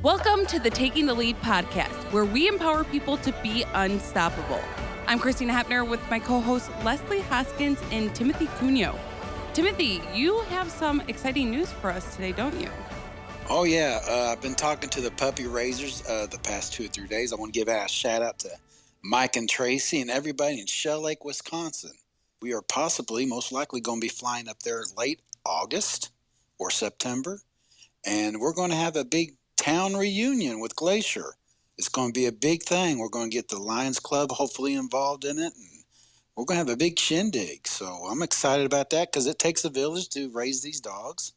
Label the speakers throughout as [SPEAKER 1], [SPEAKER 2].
[SPEAKER 1] Welcome to the Taking the Lead podcast, where we empower people to be unstoppable. I'm Christina Hepner with my co-hosts Leslie Hoskins and Timothy Cunio. Timothy, you have some exciting news for us today, don't you?
[SPEAKER 2] Oh, yeah. I've been talking to the puppy raisers the past 2 or 3 days. I want to give a shout out to Mike and Tracy and everybody in Shell Lake, Wisconsin. We are possibly, most likely, going to be flying up there late August or September. And we're going to have a big town reunion with Glacier. It's going to be a big thing. We're going to get the Lions Club hopefully involved in it. And we're going to have a big shindig. So I'm excited about that because it takes a village to raise these dogs.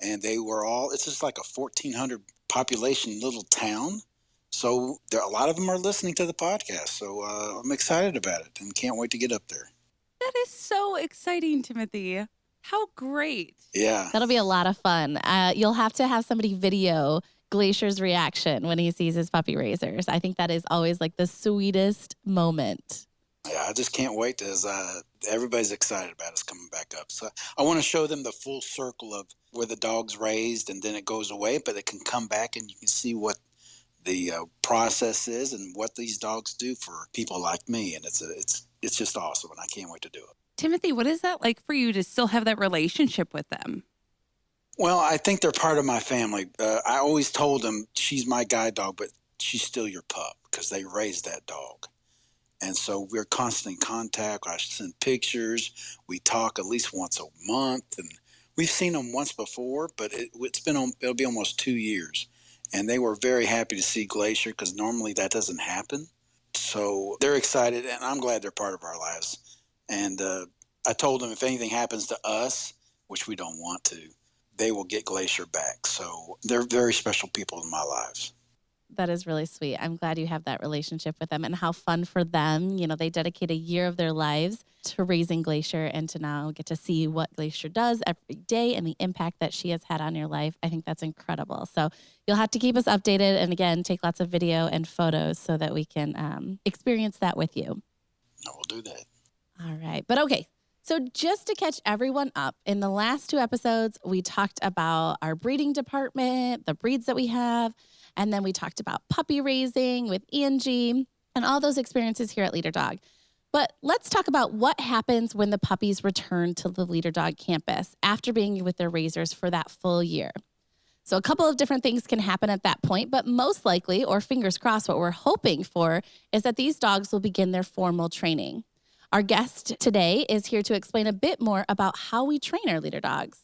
[SPEAKER 2] And they were all, it's just like a 1,400 population little town. So a lot of them are listening to the podcast. So I'm excited about it and can't wait to get up there.
[SPEAKER 1] That is so exciting, Timothy. How great.
[SPEAKER 2] Yeah.
[SPEAKER 3] That'll be a lot of fun. You'll have to have somebody video Glacier's reaction when he sees his puppy raisers. I think that is always like the sweetest moment.
[SPEAKER 2] Yeah, I just can't wait as everybody's excited about us coming back up. So I want to show them the full circle of where the dog's raised and then it goes away, but it can come back and you can see what the process is and what these dogs do for people like me. And it's just awesome, and I can't wait to do it.
[SPEAKER 1] Timothy, what is that like for you to still have that relationship with them?
[SPEAKER 2] Well, I think they're part of my family. I always told them she's my guide dog, but she's still your pup because they raised that dog. And so we're constantly in contact. I send pictures. We talk at least once a month. And we've seen them once before, but it'll be almost 2 years. And they were very happy to see Glacier because normally that doesn't happen. So they're excited, and I'm glad they're part of our lives. And I told them if anything happens to us, which we don't want to, they will get Glacier back. So they're very special people in my lives.
[SPEAKER 3] That is really sweet. I'm glad you have that relationship with them and how fun for them. You know, they dedicate a year of their lives to raising Glacier and to now get to see what Glacier does every day and the impact that she has had on your life. I think that's incredible. So you'll have to keep us updated and, again, take lots of video and photos so that we can experience that with you.
[SPEAKER 2] I will do that.
[SPEAKER 3] All right. But okay. So just to catch everyone up, in the last 2 episodes, we talked about our breeding department, the breeds that we have, and then we talked about puppy raising with Angie and all those experiences here at Leader Dog. But let's talk about what happens when the puppies return to the Leader Dog campus after being with their raisers for that full year. So a couple of different things can happen at that point, but most likely, or fingers crossed, what we're hoping for is that these dogs will begin their formal training. Our guest today is here to explain a bit more about how we train our Leader Dogs.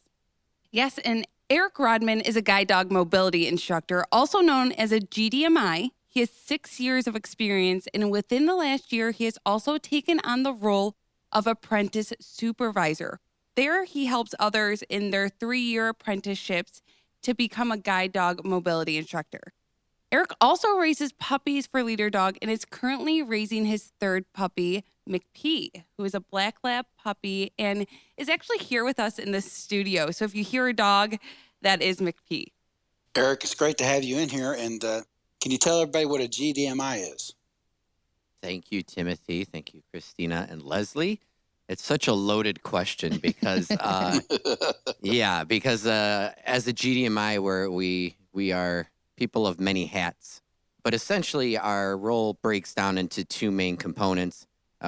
[SPEAKER 1] Yes, and Eric Rodman is a guide dog mobility instructor, also known as a GDMI. He has 6 years of experience, and within the last year, he has also taken on the role of apprentice supervisor. There, he helps others in their 3-year apprenticeships to become a guide dog mobility instructor. Eric also raises puppies for Leader Dog and is currently raising his 3rd puppy, McP, who is a black lab puppy and is actually here with us in the studio. So if you hear a dog, that is McP.
[SPEAKER 2] Eric, it's great to have you in here. And can you tell everybody what a GDMI is?
[SPEAKER 4] Thank you, Timothy. Thank you, Christina and Leslie. It's such a loaded question because, as a GDMI, we are people of many hats. But essentially, our role breaks down into 2 main components.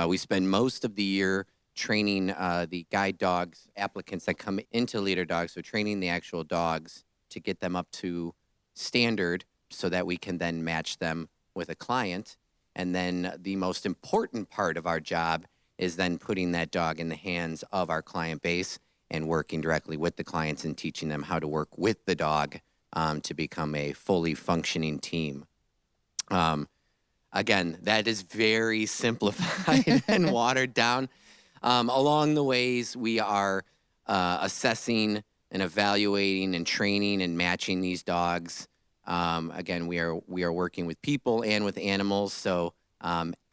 [SPEAKER 4] We spend most of the year training the guide dogs, applicants that come into Leader Dogs, so training the actual dogs to get them up to standard so that we can then match them with a client. And then the most important part of our job is then putting that dog in the hands of our client base and working directly with the clients and teaching them how to work with the dog to become a fully functioning team. Again, that is very simplified and watered down. Along the ways, we are assessing and evaluating and training and matching these dogs. Again, we are working with people and with animals, so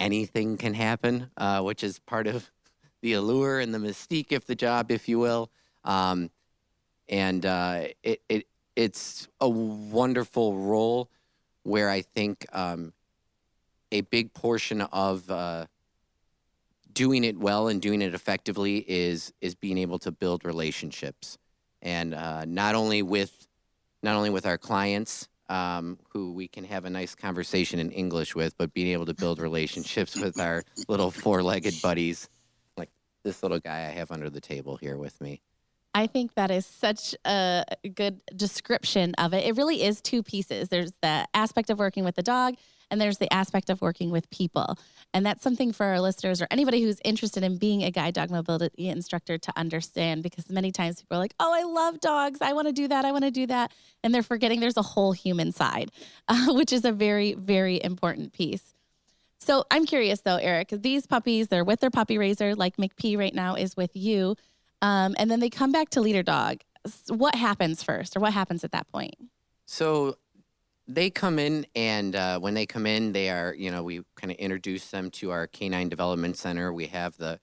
[SPEAKER 4] anything can happen, which is part of the allure and the mystique of the job, if you will. It's a wonderful role where I think a big portion of doing it well and doing it effectively is being able to build relationships, and not only with our clients, who we can have a nice conversation in English with, but being able to build relationships with our little four-legged buddies, like this little guy I have under the table here with me.
[SPEAKER 3] I think that is such a good description of it. It really is two pieces. There's the aspect of working with the dog, and there's the aspect of working with people. And that's something for our listeners or anybody who's interested in being a guide dog mobility instructor to understand, because many times people are like, oh, I love dogs. I want to do that. I want to do that. And they're forgetting there's a whole human side, which is a very, very important piece. So I'm curious though, Eric, these puppies, they're with their puppy raiser, like McP right now is with you. And then they come back to leader dog. What happens first, or what happens at that point?
[SPEAKER 4] So they come in, and when they come in, they are, we kind of introduce them to our Canine Development Center. We have the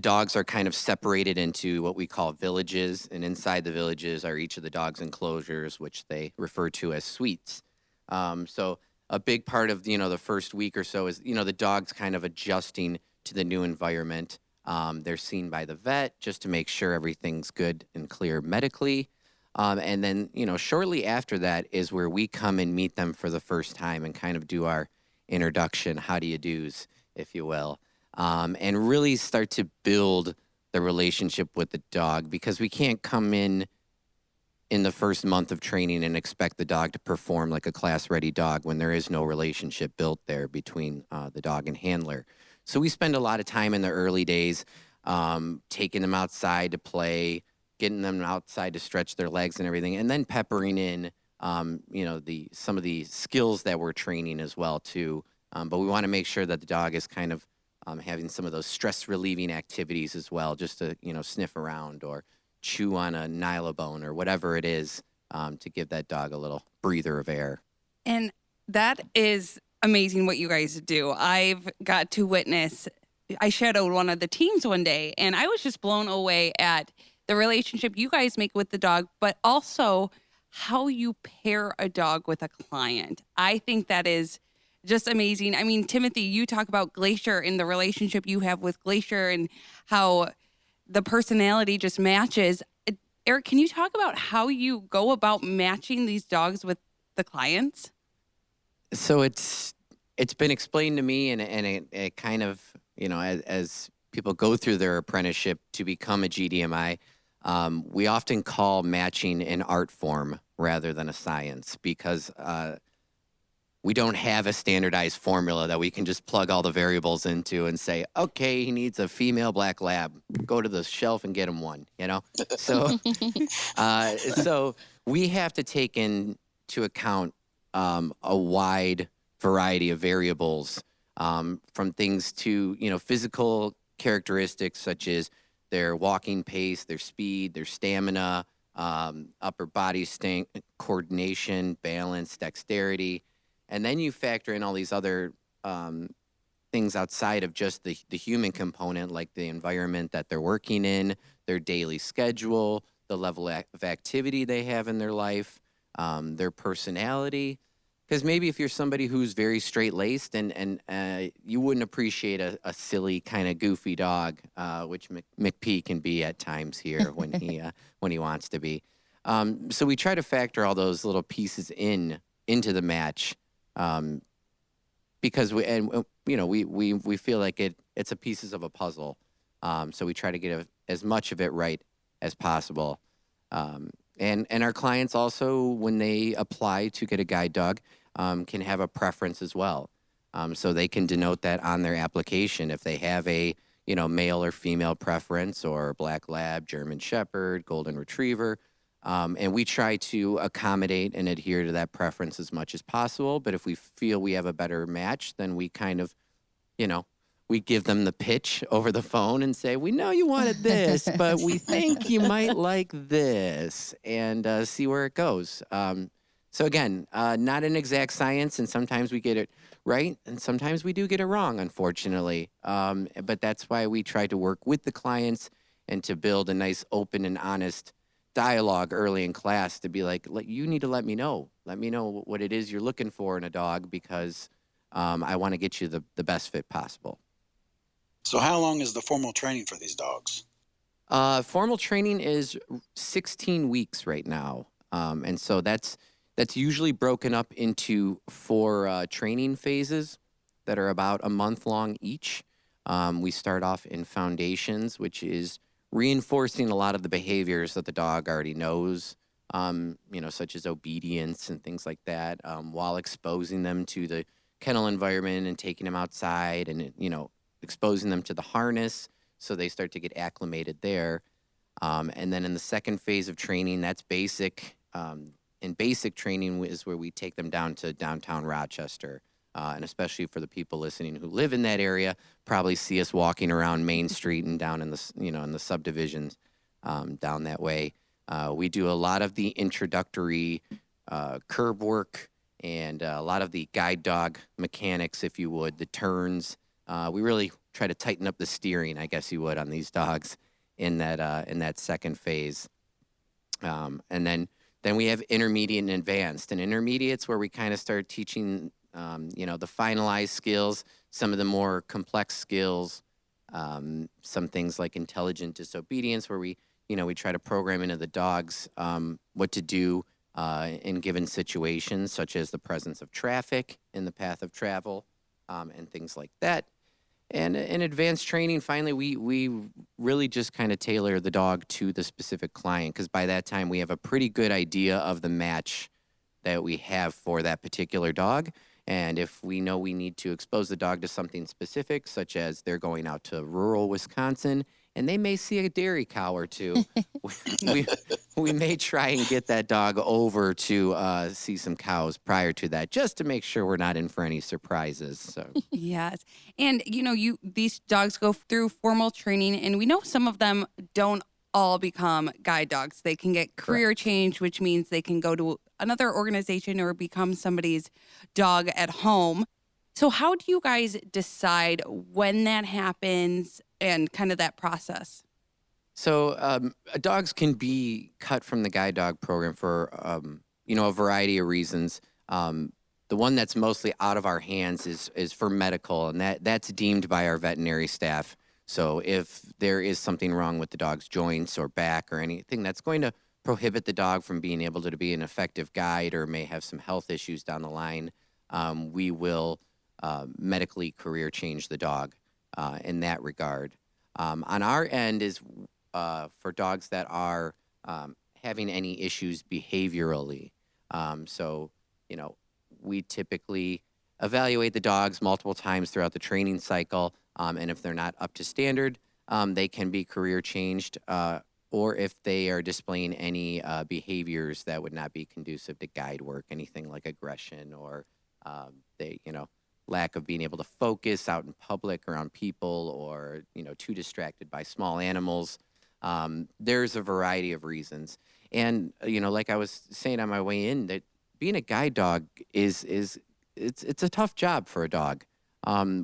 [SPEAKER 4] dogs are kind of separated into what we call villages, and inside the villages are each of the dogs' enclosures, which they refer to as suites. So a big part of, the first week or so is, the dog's kind of adjusting to the new environment. They're seen by the vet just to make sure everything's good and clear medically. And then, shortly after that is where we come and meet them for the first time and kind of do our introduction, how do you do's, if you will, and really start to build the relationship with the dog, because we can't come in the first month of training and expect the dog to perform like a class-ready dog when there is no relationship built there between the dog and handler. So we spend a lot of time in the early days taking them outside to play, getting them outside to stretch their legs and everything, and then peppering in, some of the skills that we're training as well too. But we want to make sure that the dog is kind of having some of those stress-relieving activities as well, just to sniff around or chew on a nylabone or whatever it is, to give that dog a little breather of air.
[SPEAKER 1] And that is amazing what you guys do. I've got to witness, I shadowed one of the teams one day, and I was just blown away at the relationship you guys make with the dog, but also how you pair a dog with a client. I think that is just amazing. I mean, Timothy, you talk about Glacier and the relationship you have with Glacier and how the personality just matches. Eric, can you talk about how you go about matching these dogs with the clients?
[SPEAKER 4] So it's been explained to me, and it kind of, as people go through their apprenticeship to become a GDMI, we often call matching an art form rather than a science, because we don't have a standardized formula that we can just plug all the variables into and say, okay, he needs a female black lab. Go to the shelf and get him one, So, so we have to take into account a wide variety of variables, from things to, physical characteristics such as their walking pace, their speed, their stamina, upper body coordination, balance, dexterity. And then you factor in all these other things outside of just the human component, like the environment that they're working in, their daily schedule, the level of activity they have in their life, their personality. Because maybe if you're somebody who's very straight-laced and you wouldn't appreciate a silly kind of goofy dog, which McP can be at times here when he wants to be. So we try to factor all those little pieces into the match, because we feel like it's a pieces of a puzzle. So we try to get as much of it right as possible. And our clients also, when they apply to get a guide dog, can have a preference as well. So they can denote that on their application if they have a, male or female preference, or black lab, German Shepherd, golden retriever. And we try to accommodate and adhere to that preference as much as possible. But if we feel we have a better match, then we kind of, we give them the pitch over the phone and say, we know you wanted this, but we think you might like this, and see where it goes. So again, not an exact science, and sometimes we get it right, and sometimes we do get it wrong, unfortunately. But that's why we try to work with the clients and to build a nice, open, and honest dialogue early in class to be like, you need to let me know what it is you're looking for in a dog, because I want to get you the best fit possible.
[SPEAKER 2] So how long is the formal training for these dogs?
[SPEAKER 4] Formal training is 16 weeks right now. And so that's That's usually broken up into 4 training phases that are about a month long each. We start off in foundations, which is reinforcing a lot of the behaviors that the dog already knows, such as obedience and things like that, while exposing them to the kennel environment and taking them outside and, exposing them to the harness so they start to get acclimated there. And then in the second phase of training, that's basic. And basic training is where we take them down to downtown Rochester. And especially for the people listening who live in that area, probably see us walking around Main Street and down in the, in the subdivisions down that way. We do a lot of the introductory curb work and a lot of the guide dog mechanics, if you would, the turns. We really try to tighten up the steering, I guess you would, on these dogs in that second phase. And then we have intermediate and advanced. And intermediate's where we kind of start teaching the finalized skills, some of the more complex skills, some things like intelligent disobedience, where we try to program into the dogs what to do in given situations, such as the presence of traffic in the path of travel, and things like that. And in advanced training, finally, we really just kind of tailor the dog to the specific client, because by that time we have a pretty good idea of the match that we have for that particular dog. And if we know we need to expose the dog to something specific, such as they're going out to rural Wisconsin and they may see a dairy cow or two, we may try and get that dog over to see some cows prior to that, just to make sure we're not in for any surprises. So
[SPEAKER 1] Yes. And these dogs go through formal training, and we know some of them don't all become guide dogs. They can get career change, which means they can go to another organization or become somebody's dog at home. So how do you guys decide when that happens and kind of that process?
[SPEAKER 4] So dogs can be cut from the guide dog program for a variety of reasons. The one that's mostly out of our hands is for medical, and that's deemed by our veterinary staff. So if there is something wrong with the dog's joints or back or anything that's going to prohibit the dog from being able to be an effective guide or may have some health issues down the line, we will medically career change the dog in that regard. On our end is for dogs that are having any issues behaviorally. We typically evaluate the dogs multiple times throughout the training cycle. And if they're not up to standard, they can be career changed, or if they are displaying any behaviors that would not be conducive to guide work, anything like aggression or lack of being able to focus out in public around people, or too distracted by small animals. There's a variety of reasons, and like I was saying on my way in, that being a guide dog is it's a tough job for a dog.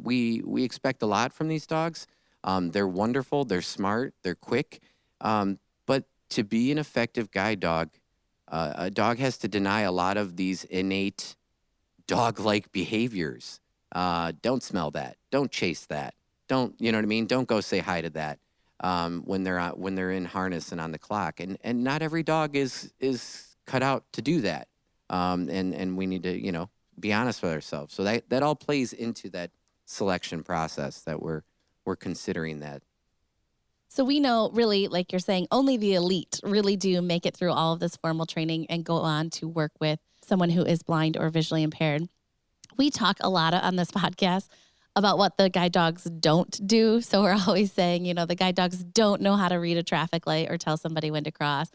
[SPEAKER 4] We expect a lot from these dogs. They're wonderful, they're smart, they're quick. But to be an effective guide dog, a dog has to deny a lot of these innate dog-like behaviors. Don't smell that. Don't chase that. Don't, you know what I mean? Don't go say hi to that when they're in harness and on the clock. And not every dog is cut out to do that. And we need to, be honest with ourselves. So that all plays into that selection process that we're considering that.
[SPEAKER 3] So we know, really, like you're saying, only the elite really do make it through all of this formal training and go on to work with someone who is blind or visually impaired. We talk a lot on this podcast about what the guide dogs don't do. So we're always saying, the guide dogs don't know how to read a traffic light or tell somebody when to cross.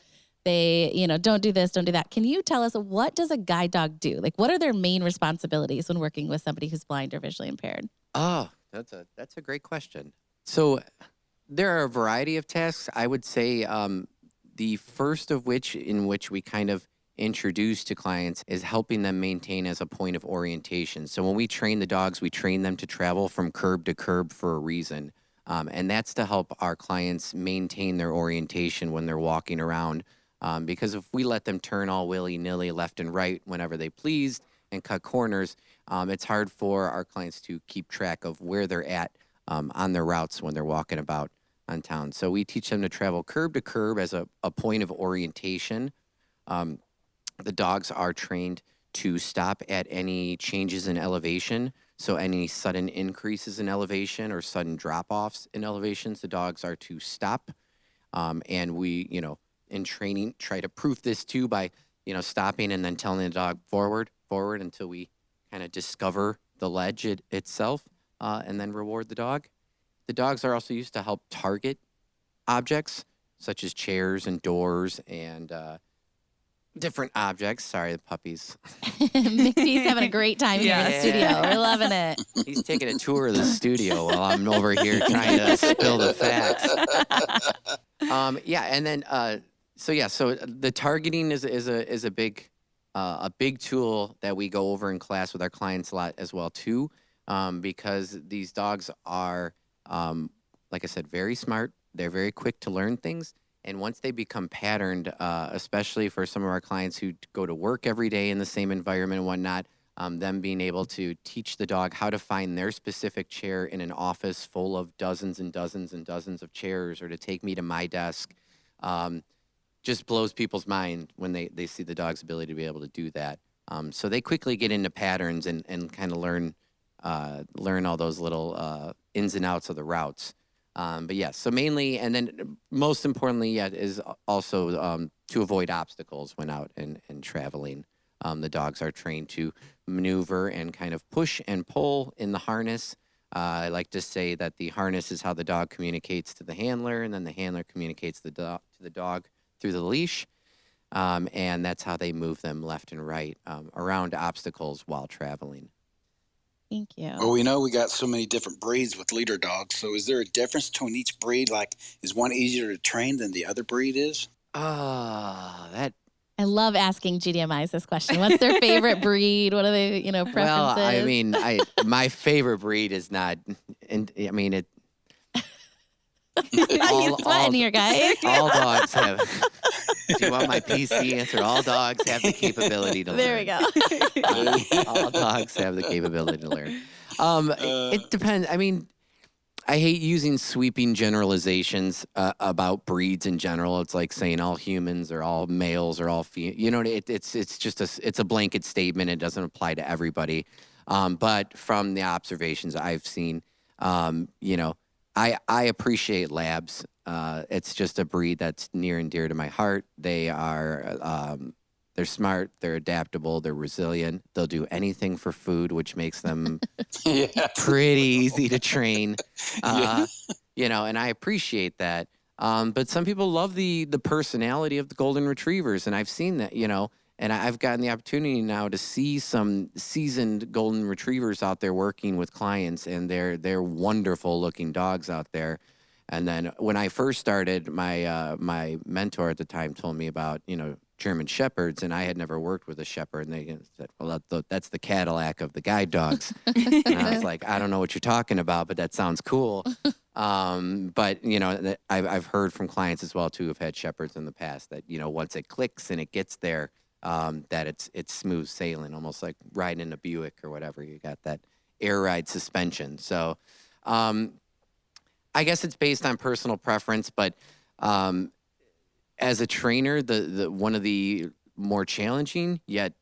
[SPEAKER 3] They, don't do this, don't do that. Can you tell us, what does a guide dog do? Like, what are their main responsibilities when working with somebody who's blind or visually impaired?
[SPEAKER 4] Oh, that's a great question. So there are a variety of tasks. I would say the first of which, in which we kind of introduce to clients, is helping them maintain as a point of orientation. So when we train the dogs, we train them to travel from curb to curb for a reason. And that's to help our clients maintain their orientation when they're walking around. Because if we let them turn all willy-nilly left and right whenever they please and cut corners, it's hard for our clients to keep track of where they're at on their routes when they're walking about on town. So we teach them to travel curb to curb as a point of orientation. The dogs are trained to stop at any changes in elevation. So any sudden increases in elevation or sudden drop-offs in elevations, the dogs are to stop. And we, in training, try to proof this too by, stopping and then telling the dog forward until we kind of discover the ledge itself, and then reward the dog. The dogs are also used to help target objects such as chairs and doors and different objects. Sorry, the puppies.
[SPEAKER 3] Mickey's having a great time here in the
[SPEAKER 4] Yeah.
[SPEAKER 3] studio. We're loving it.
[SPEAKER 4] He's taking a tour of the studio while I'm over here trying to spill the facts. And then so the targeting is a big tool that we go over in class with our clients a lot as well too, because these dogs are, like I said, very smart. They're very quick to learn things. And once they become patterned, especially for some of our clients who go to work every day in the same environment and whatnot, them being able to teach the dog how to find their specific chair in an office full of dozens and dozens and dozens of chairs, or to take me to my desk, just blows people's mind when they see the dog's ability to be able to do that. So they quickly get into patterns and kind of learn all those little ins and outs of the routes. But yes, so mainly, and then most importantly, is also to avoid obstacles when out and traveling. The dogs are trained to maneuver and kind of push and pull in the harness. I like to say that the harness is how the dog communicates to the handler, and then the handler communicates to the dog through the leash. And that's how they move them left and right around obstacles while traveling.
[SPEAKER 3] Thank you.
[SPEAKER 2] Well, we know we got so many different breeds with leader dogs. So is there a difference between each breed? Like, is one easier to train than the other breed is?
[SPEAKER 4] That.
[SPEAKER 3] I love asking GDMIs this question. What's their favorite breed? What are they, preferences?
[SPEAKER 4] Well, I mean, my favorite breed is not, and I mean it.
[SPEAKER 3] He's sweating here, guys.
[SPEAKER 4] All dogs have. Do you want my PC answer? All dogs have the capability to learn.
[SPEAKER 3] There we go.
[SPEAKER 4] All dogs have the capability to learn. It depends. I mean, I hate using sweeping generalizations about breeds in general. It's like saying all humans or all males or all female. It's just it's a blanket statement. It doesn't apply to everybody. But from the observations I've seen, I appreciate labs. It's just a breed that's near and dear to my heart. They are they're smart, they're adaptable, they're resilient. They'll do anything for food, which makes them pretty easy to train. And I appreciate that. But some people love the personality of the golden retrievers, and I've seen that, and I've gotten the opportunity now to see some seasoned golden retrievers out there working with clients, and they're wonderful looking dogs out there. And then when I first started, my mentor at the time told me about, German Shepherds, and I had never worked with a Shepherd, and they said, well, that's the Cadillac of the guide dogs. And I was like, I don't know what you're talking about, but that sounds cool. But, I've heard from clients as well, too, who've had Shepherds in the past that, once it clicks and it gets there, that it's smooth sailing, almost like riding in a Buick or whatever. You got that air ride suspension. So I guess it's based on personal preference, but as a trainer, the one of the more challenging yet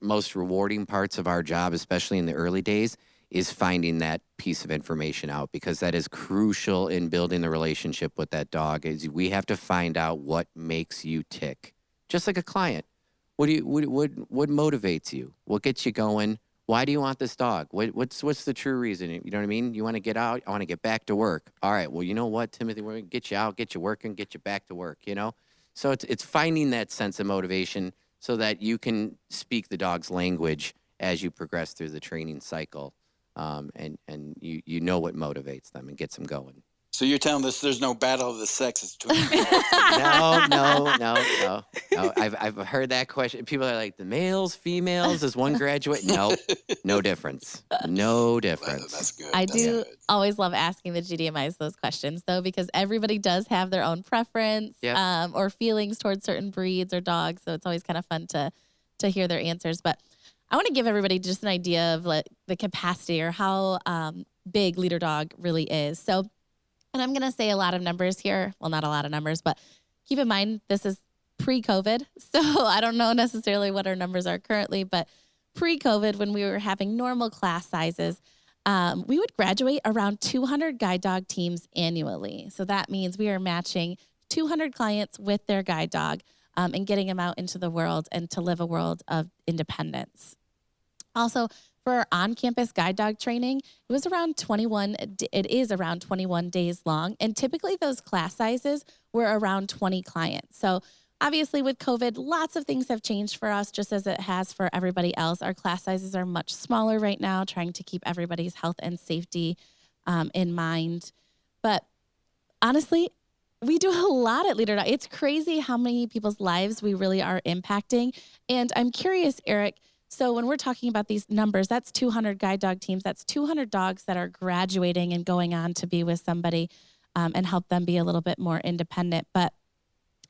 [SPEAKER 4] most rewarding parts of our job, especially in the early days, is finding that piece of information out, because that is crucial in building the relationship with that dog. Is we have to find out what makes you tick, just like a client. What motivates you? What gets you going? Why do you want this dog? What's the true reason? You know what I mean? You want to get out. I want to get back to work. All right. Well, you know what, Timothy? We're gonna get you out, get you working, get you back to work. So it's finding that sense of motivation so that you can speak the dog's language as you progress through the training cycle, and you know what motivates them and gets them going.
[SPEAKER 2] So you're telling us there's no battle of the sexes between
[SPEAKER 4] No. I've heard that question. People are like, the males, females, is one graduate? No difference. No difference.
[SPEAKER 2] That's good.
[SPEAKER 3] I
[SPEAKER 2] That's
[SPEAKER 3] do
[SPEAKER 2] good.
[SPEAKER 3] always love asking the GDMIs those questions, though, because everybody does have their own preference or feelings towards certain breeds or dogs. So it's always kind of fun to hear their answers. But I want to give everybody just an idea of the capacity or how big Leader Dog really is. So, and I'm going to say a lot of numbers here. Well, not a lot of numbers, but keep in mind, this is pre-COVID. So I don't know necessarily what our numbers are currently, but pre-COVID, when we were having normal class sizes, we would graduate around 200 guide dog teams annually. So that means we are matching 200 clients with their guide dog and getting them out into the world and to live a world of independence. Also, for our on-campus guide dog training, it is around 21 days long. And typically those class sizes were around 20 clients. So obviously with COVID, lots of things have changed for us, just as it has for everybody else. Our class sizes are much smaller right now, trying to keep everybody's health and safety in mind. But honestly, we do a lot at Leader Dog. It's crazy how many people's lives we really are impacting. And I'm curious, Eric, so when we're talking about these numbers, that's 200 guide dog teams. That's 200 dogs that are graduating and going on to be with somebody and help them be a little bit more independent. But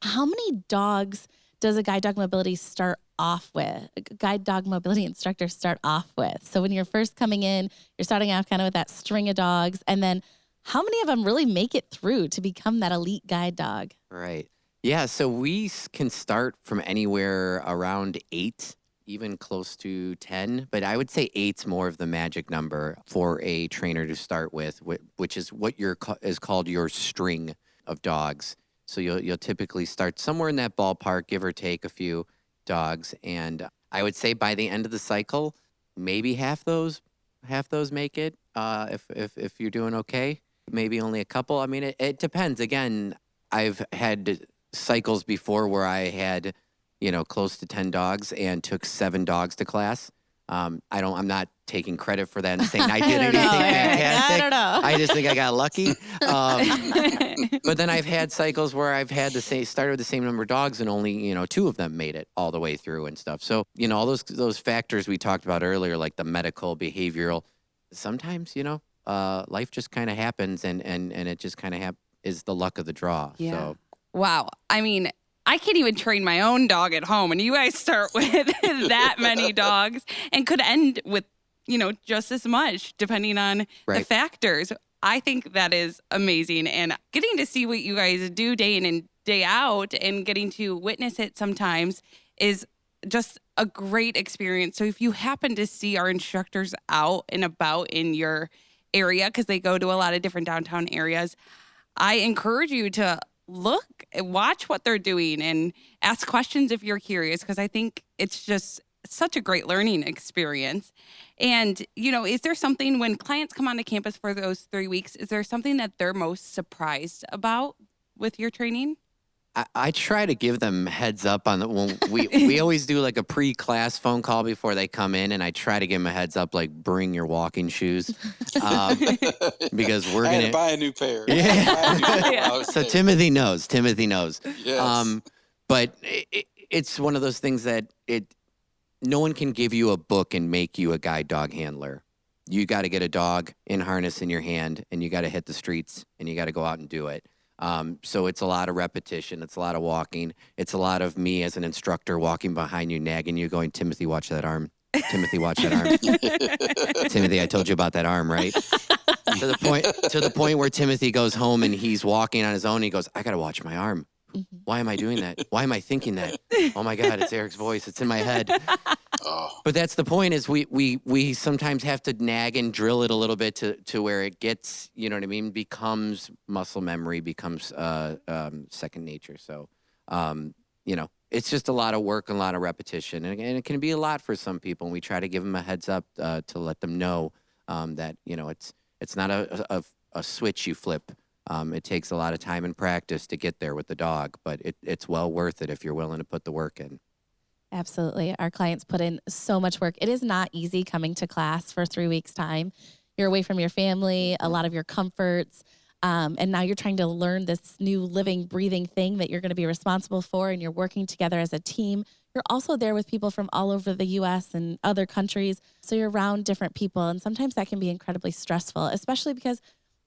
[SPEAKER 3] how many dogs does a guide dog mobility start off with? A guide dog mobility instructor start off with? So when you're first coming in, you're starting off kind of with that string of dogs. And then how many of them really make it through to become that elite guide dog?
[SPEAKER 4] Right. Yeah. So we can start from anywhere around 8, even close to 10. But I would say 8's more of the magic number for a trainer to start with, which is what is called your string of dogs. So you'll typically start somewhere in that ballpark, give or take a few dogs. And I would say by the end of the cycle, maybe half those make it. If you're doing okay, maybe only a couple. I mean, it depends. Again, I've had cycles before where I had, close to 10 dogs and took 7 dogs to class. I'm not taking credit for that and saying I did anything fantastic.
[SPEAKER 3] I don't know.
[SPEAKER 4] I just think I got lucky. But then I've had cycles where I've had started with the same number of dogs and only, 2 of them made it all the way through and stuff. So, all those factors we talked about earlier, like the medical, behavioral, sometimes, life just kind of happens and it just kind of is the luck of the draw.
[SPEAKER 1] Yeah.
[SPEAKER 4] So.
[SPEAKER 1] Wow. I mean, I can't even train my own dog at home, and you guys start with that many dogs and could end with, just as much depending on the factors. I think that is amazing, and getting to see what you guys do day in and day out and getting to witness it sometimes is just a great experience. So if you happen to see our instructors out and about in your area, because they go to a lot of different downtown areas, I encourage you to look, watch what they're doing and ask questions if you're curious, because I think it's just such a great learning experience. And, is there something when clients come onto campus for those 3 weeks, is there something that they're most surprised about with your training?
[SPEAKER 4] I try to give them heads up on when we always do like a pre-class phone call before they come in, and I try to give them a heads up, like bring your walking shoes, because we're gonna
[SPEAKER 2] buy a new pair.
[SPEAKER 4] Yeah. So Timothy knows.
[SPEAKER 2] Yes.
[SPEAKER 4] But it's one of those things that no one can give you a book and make you a guide dog handler. You got to get a dog in harness in your hand, and you got to hit the streets, and you got to go out and do it. So it's a lot of repetition. It's a lot of walking. It's a lot of me as an instructor walking behind you, nagging you, going, Timothy, watch that arm. Timothy, watch that arm. Timothy, I told you about that arm, right? To the point where Timothy goes home and he's walking on his own. And he goes, I got to watch my arm. Why am I doing that? Why am I thinking that? Oh my God, it's Eric's voice. It's in my head.
[SPEAKER 2] Oh.
[SPEAKER 4] But that's the point is we sometimes have to nag and drill it a little bit to where it gets, becomes muscle memory, becomes second nature. So, it's just a lot of work and a lot of repetition. And it can be a lot for some people. And we try to give them a heads up to let them know that, it's not a switch you flip. It takes a lot of time and practice to get there with the dog, but it's well worth it if you're willing to put the work in.
[SPEAKER 3] Absolutely. Our clients put in so much work. It is not easy coming to class for 3 weeks' time. You're away from your family, a lot of your comforts, and now you're trying to learn this new living, breathing thing that you're going to be responsible for, and you're working together as a team. You're also there with people from all over the U.S. and other countries, so you're around different people, and sometimes that can be incredibly stressful, especially because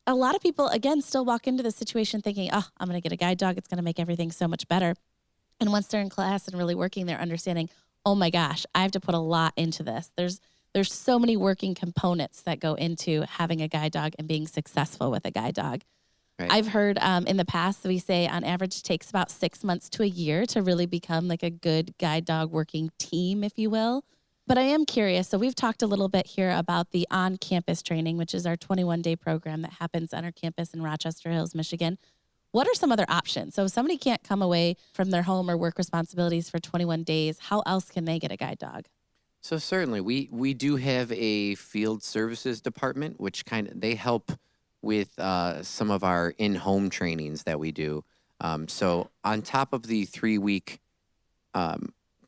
[SPEAKER 3] a lot of people, again, still walk into the situation thinking, oh, I'm going to get a guide dog. It's going to make everything so much better. And once they're in class and really working, they're understanding, oh my gosh, I have to put a lot into this. There's so many working components that go into having a guide dog and being successful with a guide dog.
[SPEAKER 4] Right.
[SPEAKER 3] I've heard in the past, we say on average it takes about 6 months to a year to really become like a good guide dog working team, if you will. But I am curious. So we've talked a little bit here about the on-campus training, which is our 21-day program that happens on our campus in Rochester Hills, Michigan. What are some other options? So if somebody can't come away from their home or work responsibilities for 21 days, how else can they get a guide dog?
[SPEAKER 4] So certainly, we do have a field services department, which they help with some of our in-home trainings that we do. So on top of the 3-week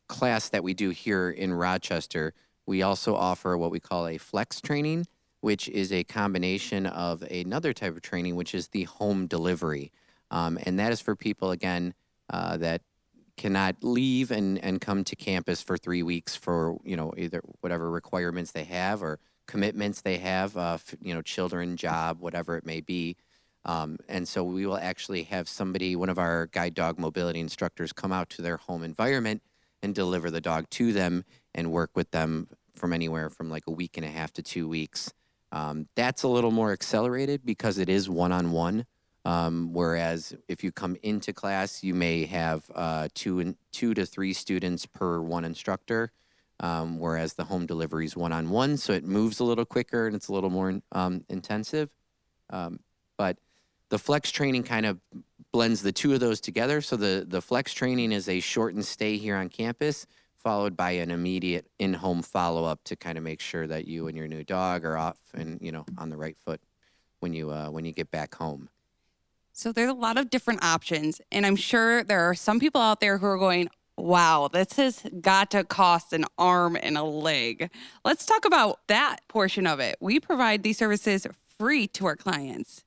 [SPEAKER 4] class that we do here in Rochester, we also offer what we call a flex training, which is a combination of another type of training, which is the home delivery. And that is for people, again, that cannot leave and come to campus for 3 weeks for, either whatever requirements they have or commitments they have, children, job, whatever it may be. And so we will actually have one of our guide dog mobility instructors, come out to their home environment and deliver the dog to them and work with them from anywhere from like a week and a half to 2 weeks. That's a little more accelerated because it is one-on-one. Whereas if you come into class, you may have 2 to 3 students per one instructor. Whereas the home delivery is one-on-one, so it moves a little quicker and it's a little more intensive. But the flex training kind of blends the two of those together. So the flex training is a shortened stay here on campus, followed by an immediate in-home follow-up to kind of make sure that you and your new dog are off and on the right foot when you get back home.
[SPEAKER 1] So there's a lot of different options, and I'm sure there are some people out there who are going, wow, this has got to cost an arm and a leg. Let's talk about that portion of it. We provide these services free to our clients,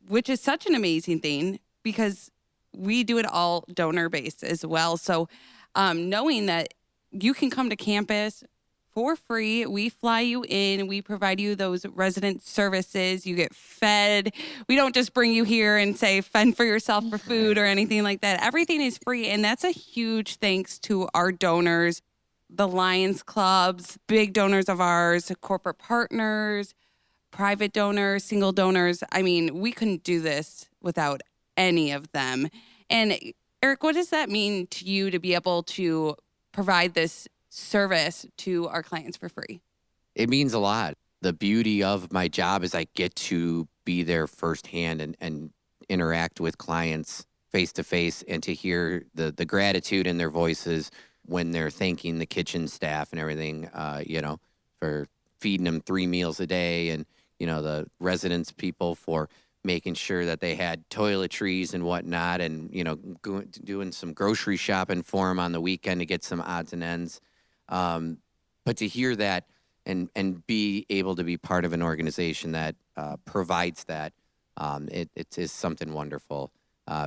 [SPEAKER 1] which is such an amazing thing because we do it all donor-based as well. So knowing that you can come to campus for free, we fly you in, we provide you those resident services, you get fed. We don't just bring you here and say, fend for yourself for food or anything like that. Everything is free. And that's a huge thanks to our donors, the Lions Clubs, big donors of ours, corporate partners, private donors, single donors. I mean, we couldn't do this without any of them. And Eric, what does that mean to you to be able to provide this service to our clients for free?
[SPEAKER 4] It means a lot. The beauty of my job is I get to be there firsthand and interact with clients face to face and to hear the gratitude in their voices when they're thanking the kitchen staff and everything, for feeding them 3 meals a day, and, the residents people for making sure that they had toiletries and whatnot, and, doing some grocery shopping for them on the weekend to get some odds and ends. But to hear that and be able to be part of an organization that provides that, it is something wonderful,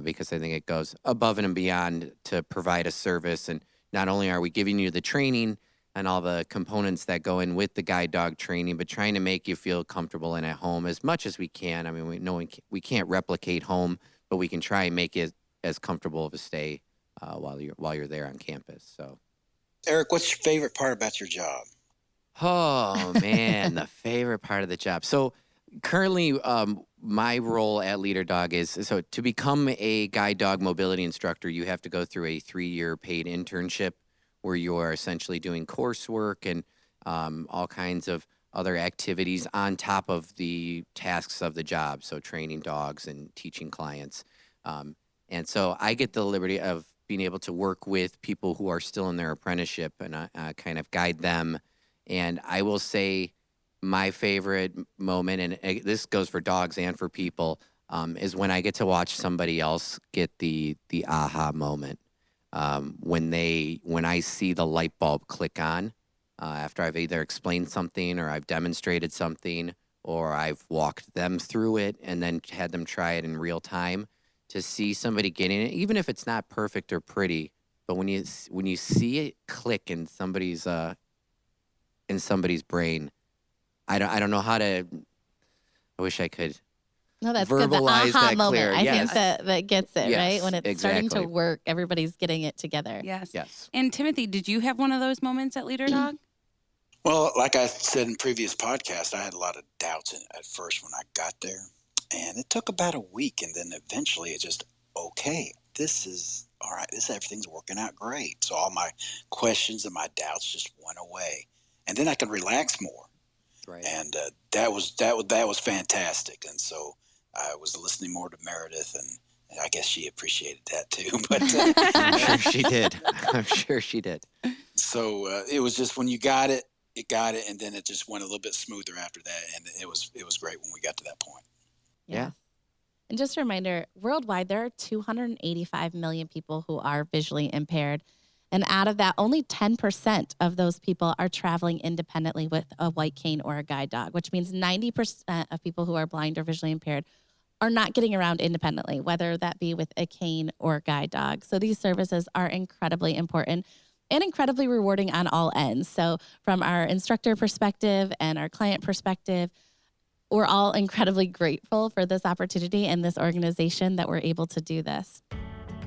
[SPEAKER 4] because I think it goes above and beyond to provide a service. And not only are we giving you the training and all the components that go in with the guide dog training, but trying to make you feel comfortable and at home as much as we can. I mean, we know we can't replicate home, but we can try and make it as comfortable of a stay while you're there on campus. So.
[SPEAKER 2] Eric, what's your favorite part about your job?
[SPEAKER 4] Oh, man, the favorite part of the job. So currently, my role at Leader Dog is, so to become a guide dog mobility instructor, you have to go through a 3-year paid internship where you are essentially doing coursework and all kinds of other activities on top of the tasks of the job. So training dogs and teaching clients. And so I get the liberty of being able to work with people who are still in their apprenticeship and kind of guide them. And I will say my favorite moment, and this goes for dogs and for people, is when I get to watch somebody else get the aha moment. When I see the light bulb click on after I've either explained something or I've demonstrated something or I've walked them through it and then had them try it in real time, to see somebody getting it, even if it's not perfect or pretty, but when you see it click in somebody's brain, I don't know how to. I wish I could.
[SPEAKER 3] No, that's good. The
[SPEAKER 4] Verbalize
[SPEAKER 3] aha
[SPEAKER 4] that
[SPEAKER 3] moment.
[SPEAKER 4] clear.
[SPEAKER 3] I
[SPEAKER 4] Yes.
[SPEAKER 3] think that gets it,
[SPEAKER 4] Yes,
[SPEAKER 3] right? When it's starting
[SPEAKER 4] exactly.
[SPEAKER 3] to work, everybody's getting it together.
[SPEAKER 1] Yes.
[SPEAKER 4] Yes.
[SPEAKER 1] And Timothy, did you have one of those moments at Leader Dog?
[SPEAKER 2] Well, like I said in previous podcasts, I had a lot of doubts at first when I got there. And it took about a week, and then eventually it just, okay, this is all right. Everything's working out great. So all my questions and my doubts just went away, and then I could relax more.
[SPEAKER 4] Right.
[SPEAKER 2] And that was fantastic. And so I was listening more to Meredith, and I guess she appreciated that too. But
[SPEAKER 4] I'm sure she did. I'm sure she did.
[SPEAKER 2] So it was just when you got it, and then it just went a little bit smoother after that, and it was great when we got to that point.
[SPEAKER 4] Yeah.
[SPEAKER 3] And just a reminder, worldwide, there are 285 million people who are visually impaired. And out of that, only 10% of those people are traveling independently with a white cane or a guide dog, which means 90% of people who are blind or visually impaired are not getting around independently, whether that be with a cane or a guide dog. So these services are incredibly important and incredibly rewarding on all ends. So from our instructor perspective and our client perspective, we're all incredibly grateful for this opportunity and this organization that we're able to do this.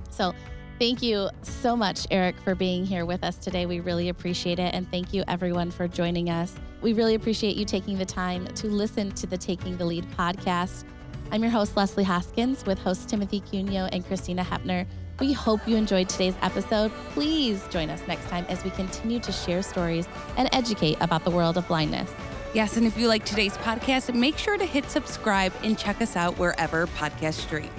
[SPEAKER 3] So thank you so much, Eric, for being here with us today. We really appreciate it. And thank you, everyone, for joining us. We really appreciate you taking the time to listen to the Taking the Lead podcast. I'm your host, Leslie Hoskins, with hosts Timothy Cuneo and Christina Hepner. We hope you enjoyed today's episode. Please join us next time as we continue to share stories and educate about the world of blindness.
[SPEAKER 1] Yes, and if you like today's podcast, make sure to hit subscribe and check us out wherever podcasts stream.